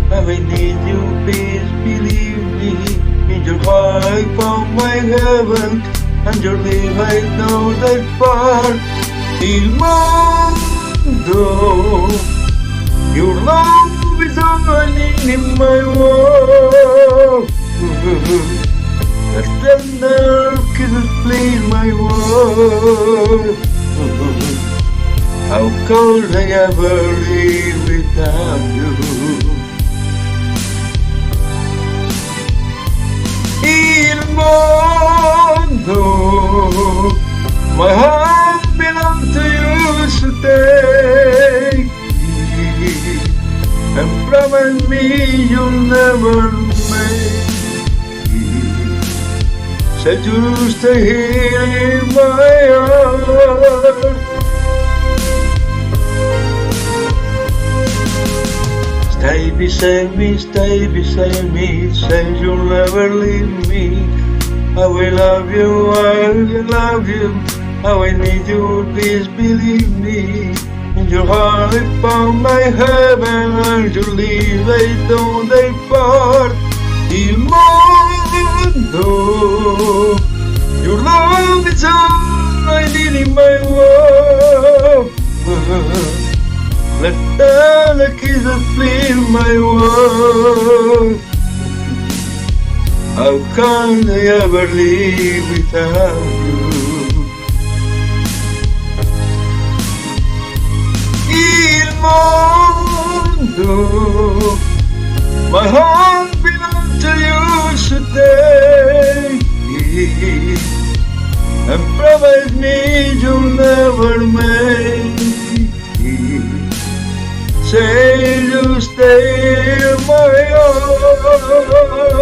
I will need you, please believe me. In your heart I found my heaven, and your life I know that far. Il mondo, your love is all I need in my world. The tender kisses please my world. How could I ever live without you? Il mondo, my heart belongs to you, so take it and promise me you'll never make it. Said you'll stay here in my heart. Stay beside me, say you'll never leave me. I will love you, I will love you. How I need you, please believe me. In your heart I found my heaven, and you leave I don't depart. Il mondo, your love is all I need in my world. Let the kisses fill my world. How can I ever live without you? Il mondo, my heart belongs to you, so take it and promise me you'll never make it. Say you stay in my heart.